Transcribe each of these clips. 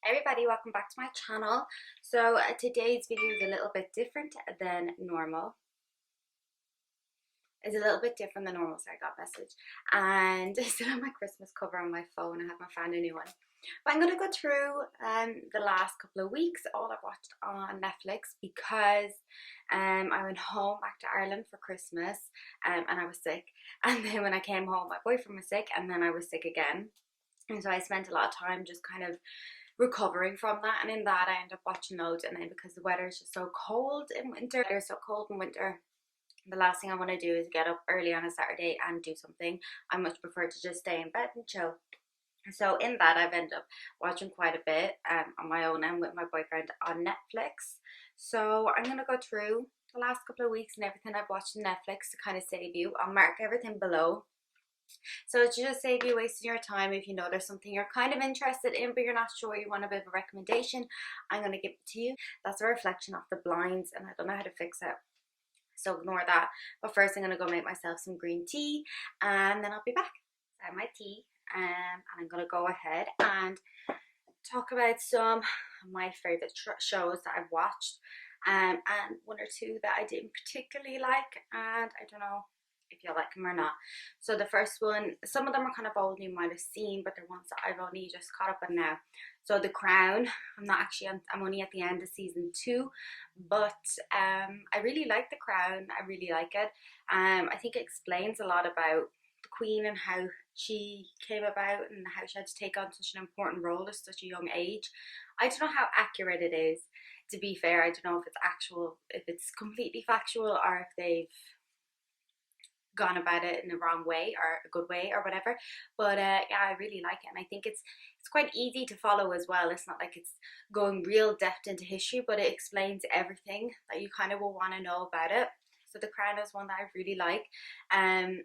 Everybody, welcome back to my channel. So today's video is a little bit different than normal. It's a little bit different than normal, sorry, I got a message. And I still have my Christmas cover on my phone. I haven't found a new one. But I'm going to go through the last couple of weeks, all I've watched on Netflix, because I went home back to Ireland for Christmas and I was sick. And then when I came home, my boyfriend was sick and then I was sick again. And so I spent a lot of time just kind of recovering from that, and in that I end up watching loads. And then because the weather is just so cold in winter, the last thing I want to do is get up early on a Saturday and do something. I much prefer to just stay in bed and chill. So in that I've ended up watching quite a bit on my own and with my boyfriend on Netflix. So I'm going to go through the last couple of weeks and everything I've watched on Netflix to kind of save you. I'll mark everything below, so to just save you wasting your time. If you know there's something you're kind of interested in but you're not sure, you want a bit of a recommendation, I'm going to give it to you. That's a reflection of the blinds and I don't know how to fix it, so ignore that. But first I'm going to go make myself some green tea and then I'll be back. I have my tea and I'm going to go ahead and talk about some of my favorite shows that I've watched, and one or two that I didn't particularly like, and I don't know if you like them or not. So the first one, some of them are kind of old, you might have seen, but they're ones that I've only just caught up on now. So The Crown, I'm only at the end of season 2, but I really like The Crown. I really like it. I think it explains a lot about the Queen and how she came about and how she had to take on such an important role at such a young age. I don't know how accurate it is, to be fair. I don't know if it's completely factual, or if they've gone about it in the wrong way or a good way or whatever. But yeah, I really like it, and I think it's quite easy to follow as well. It's not like it's going real depth into history, but it explains everything that you kind of will want to know about it. So The Crown is one that I really like. And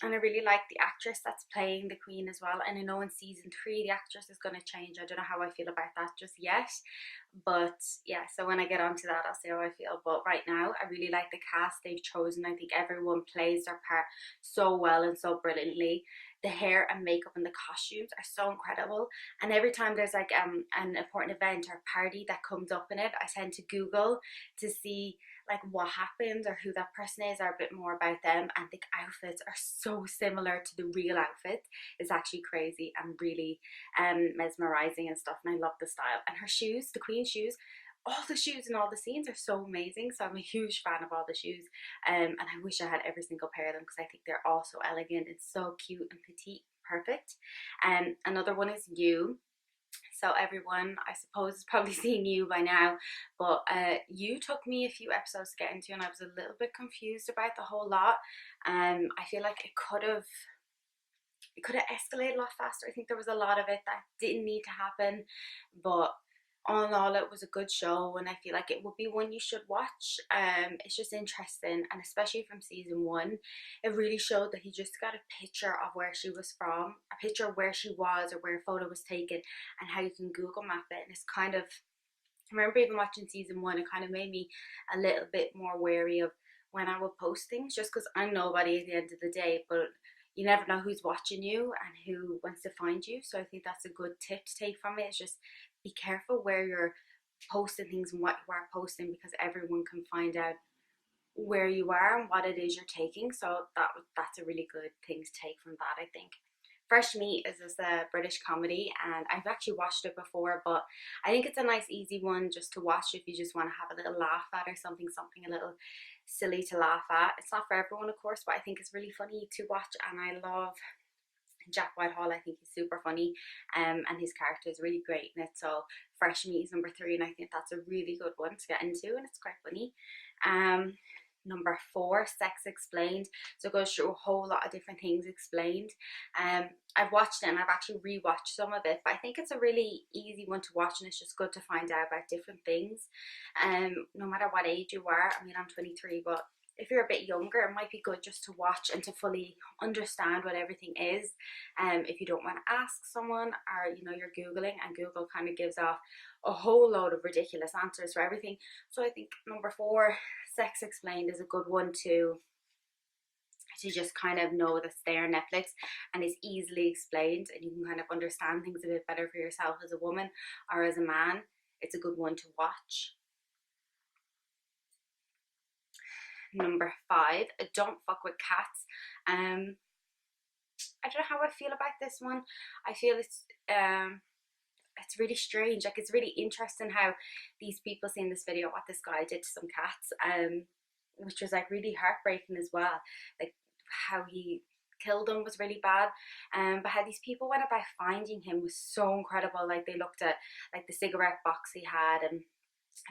I really like the actress that's playing the Queen as well. And I know in season 3 the actress is going to change. I don't know how I feel about that just yet, but yeah, so when I get onto that I'll say how I feel. But right now I really like the cast they've chosen. I think everyone plays their part so well and so brilliantly. The hair and makeup and the costumes are so incredible, and every time there's like an important event or party that comes up in it, I tend to Google to see like what happened or who that person is or a bit more about them, and the outfits are so similar to the real outfits. It's actually crazy and really mesmerizing and stuff, and I love the style. And her shoes, the Queen's shoes, all the shoes in all the scenes are so amazing. So I'm a huge fan of all the shoes, and I wish I had every single pair of them because I think they're all so elegant and so cute and petite, perfect. Another one is You. So everyone, I suppose, is probably seeing You by now, but You took me a few episodes to get into, and I was a little bit confused about the whole lot. I feel like it could have escalated a lot faster. I think there was a lot of it that didn't need to happen, but all in all it was a good show, and I feel like it would be one you should watch. It's just interesting, and especially from season 1 it really showed that he just got a picture of where she was from, a picture of where she was or where a photo was taken, and how you can Google map it. And it's kind of, I remember even watching season 1, it kind of made me a little bit more wary of when I would post things, just because I'm nobody at the end of the day, but you never know who's watching you and who wants to find you. So I think that's a good tip to take from it, is just be careful where you're posting things and what you are posting, because everyone can find out where you are and what it is you're taking. So that's a really good thing to take from that, I think. Fresh Meat is this British comedy, and I've actually watched it before, but I think it's a nice easy one just to watch if you just want to have a little laugh at, or something a little silly to laugh at. It's not for everyone, of course, but I think it's really funny to watch, and I love Jack Whitehall. I think he's super funny, and his character is really great in it. So Fresh Meat is number 3, and I think that's a really good one to get into, and it's quite funny. Number 4, Sex Explained. So it goes through a whole lot of different things explained. I've watched it and I've actually rewatched some of it, but I think it's a really easy one to watch, and it's just good to find out about different things. No matter what age you are, I mean I'm 23, but if you're a bit younger it might be good just to watch and to fully understand what everything is. If you don't want to ask someone, or you're Googling, and Google kind of gives off a whole load of ridiculous answers for everything. So I think number 4, Sex Explained, is a good one to to just kind of know that's there on Netflix and is easily explained, and you can kind of understand things a bit better for yourself as a woman or as a man. It's a good one to watch. Number 5, don't fuck with cats. I don't know how I feel about this one. I feel it's really strange. Like, it's really interesting how these people see in this video what this guy did to some cats, which was like really heartbreaking as well. Like, how he killed them was really bad, but how these people went about finding him was so incredible. Like, they looked at like the cigarette box he had, and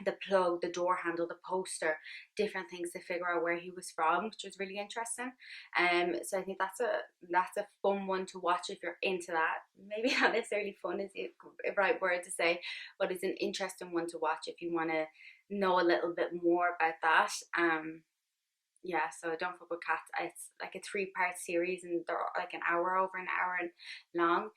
the plug, the door handle, the poster, different things to figure out where he was from, which was really interesting. So I think that's a fun one to watch if you're into that. Maybe not necessarily fun is the right word to say, but it's an interesting one to watch if you want to know a little bit more about that. Yeah, so Don't Fuck with Cats. It's like a 3-part series, and they're like over an hour long.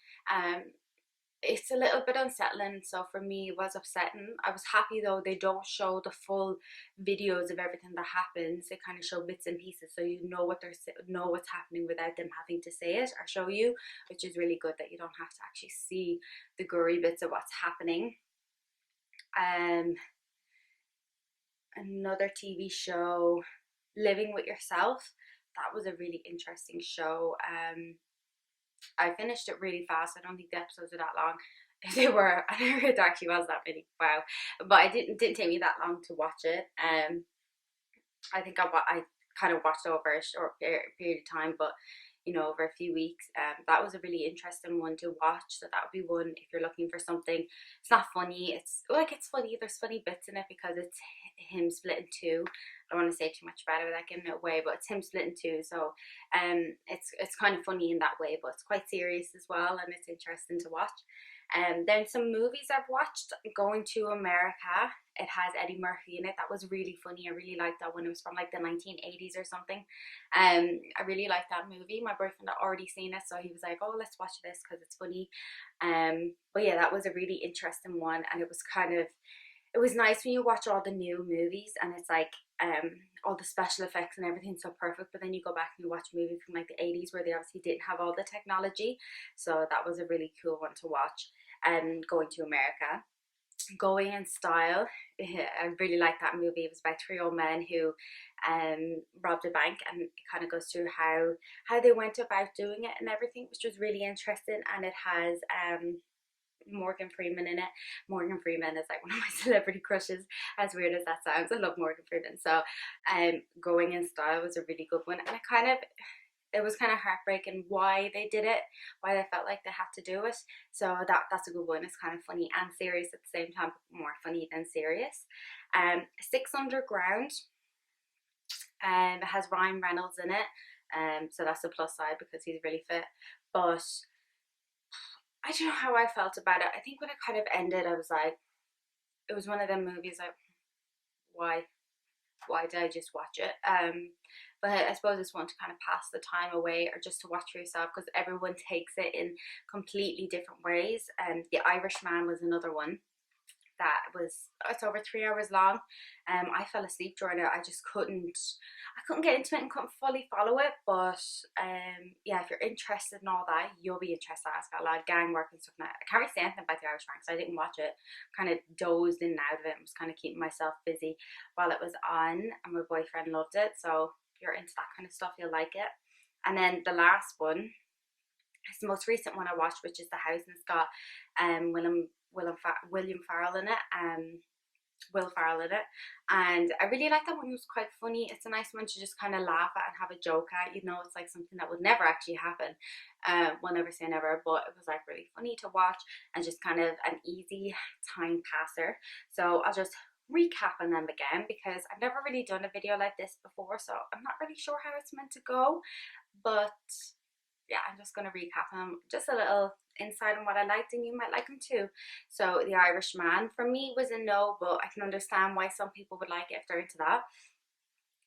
It's a little bit unsettling, so for me it was upsetting. I was happy though they don't show the full videos of everything that happens. They kind of show bits and pieces, so you know what's happening without them having to say it or show you, which is really good, that you don't have to actually see the gory bits of what's happening. Another TV show, Living with Yourself. That was a really interesting show. I finished it really fast. I don't think the episodes were that long. If they were, I never heard there actually was that many. Wow. But it didn't take me that long to watch it. I think I kind of watched over a short period of time, but you know, over a few weeks. That was a really interesting one to watch. So that would be one if you're looking for something. It's not funny. It's funny. There's funny bits in it because it's him split in two. I don't want to say too much about it without giving it away, but it's him split in two. So it's kind of funny in that way, but it's quite serious as well, and it's interesting to watch. Then some movies I've watched. Going to America. It has Eddie Murphy in it. That was really funny. I really liked that one. It was from like the 1980s or something. I really liked that movie. My boyfriend had already seen it, so he was like, "Oh, let's watch this because it's funny." But yeah, that was a really interesting one, and it was nice when you watch all the new movies and it's like all the special effects and everything's so perfect, but then you go back and you watch a movie from like the 80s where they obviously didn't have all the technology. So that was a really cool one to watch. Going to America. Going in Style. I really like that movie. It was about 3 old men who robbed a bank, and it kind of goes through how they went about doing it and everything, which was really interesting. And it has Morgan Freeman in it. Morgan Freeman is like one of my celebrity crushes, as weird as that sounds. I love Morgan Freeman. So Going in Style was a really good one, and it was kind of heartbreaking why they did it, why they felt like they had to do it. So that's a good one. It's kind of funny and serious at the same time, more funny than serious. 6 Underground. It has Ryan Reynolds in it. So that's a plus side because he's really fit. But I don't know how I felt about it. I think when it kind of ended, I was like, it was one of them movies like, why did I just watch it? But I suppose it's one to kind of pass the time away, or just to watch for yourself, because everyone takes it in completely different ways. And The Irishman was another one that it's over 3 hours long. I fell asleep during it. I couldn't get into it and couldn't fully follow it. But yeah, if you're interested in all that, you'll be interested. It's got a lot of gang work and stuff. Now I can't really say anything about The Irishman because I didn't watch it. Kind of dozed in and out of it and was kind of keeping myself busy while it was on, and my boyfriend loved it. So if you're into that kind of stuff, you'll like it. And then the last one, it's the most recent one I watched, which is The House, and it's got William Farrell in it. Will Farrell in it, and I really like that one. It was quite funny. It's a nice one to just kind of laugh at and have a joke at. You know, it's like something that would never actually happen. We'll never say never, but it was like really funny to watch and just kind of an easy time passer. So I'll just recap on them again because I've never really done a video like this before, so I'm not really sure how it's meant to go, but yeah, I'm just going to recap them, just a little insight on what I liked, and you might like them too. So The Irishman for me was a no, but I can understand why some people would like it if they're into that.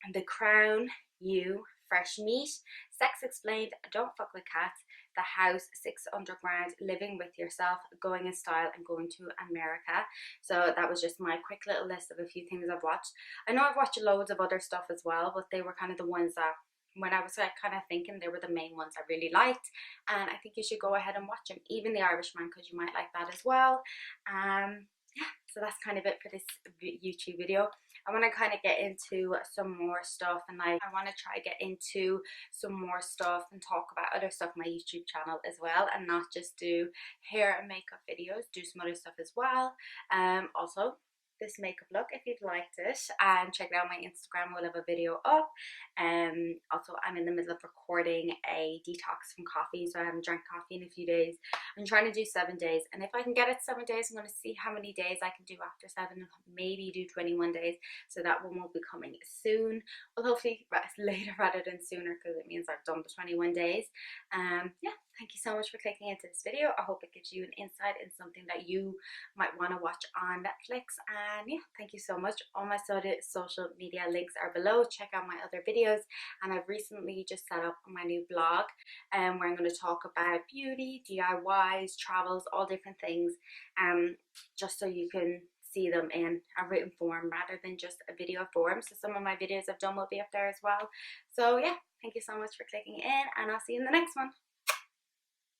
And The Crown, You, Fresh Meat, Sex Explained, Don't Fuck with Cats, The House, 6 Underground, Living with Yourself, Going in Style, and Going to America. So that was just my quick little list of a few things I've watched. I know I've watched loads of other stuff as well, but they were kind of the ones that when I was like kind of thinking, they were the main ones I really liked, and I think you should go ahead and watch them, even the Irishman, because you might like that as well. Yeah, so that's kind of it for this YouTube video. I want to kind of get into some more stuff, and like I want to try get into some more stuff and talk about other stuff on my YouTube channel as well, and not just do hair and makeup videos, do some other stuff as well. Also this makeup look, if you've liked it, and check it out on my Instagram, we'll have a video up. Also I'm in the middle of recording a detox from coffee, so I haven't drank coffee in a few days. I'm trying to do 7 days, and if I can get it 7 days, I'm going to see how many days I can do after 7, maybe do 21 days. So that one will be coming soon. Well, hopefully later rather than sooner, because it means I've done the 21 days. Yeah, thank you so much for clicking into this video. I hope it gives you an insight in something that you might want to watch on Netflix. And yeah, thank you so much. All my social media links are below. Check out my other videos, and I've recently just set up my new blog, where I'm going to talk about beauty, DIYs, travels, all different things, just so you can see them in a written form rather than just a video form. So some of my videos I've done will be up there as well. So yeah, thank you so much for clicking in, and I'll see you in the next one.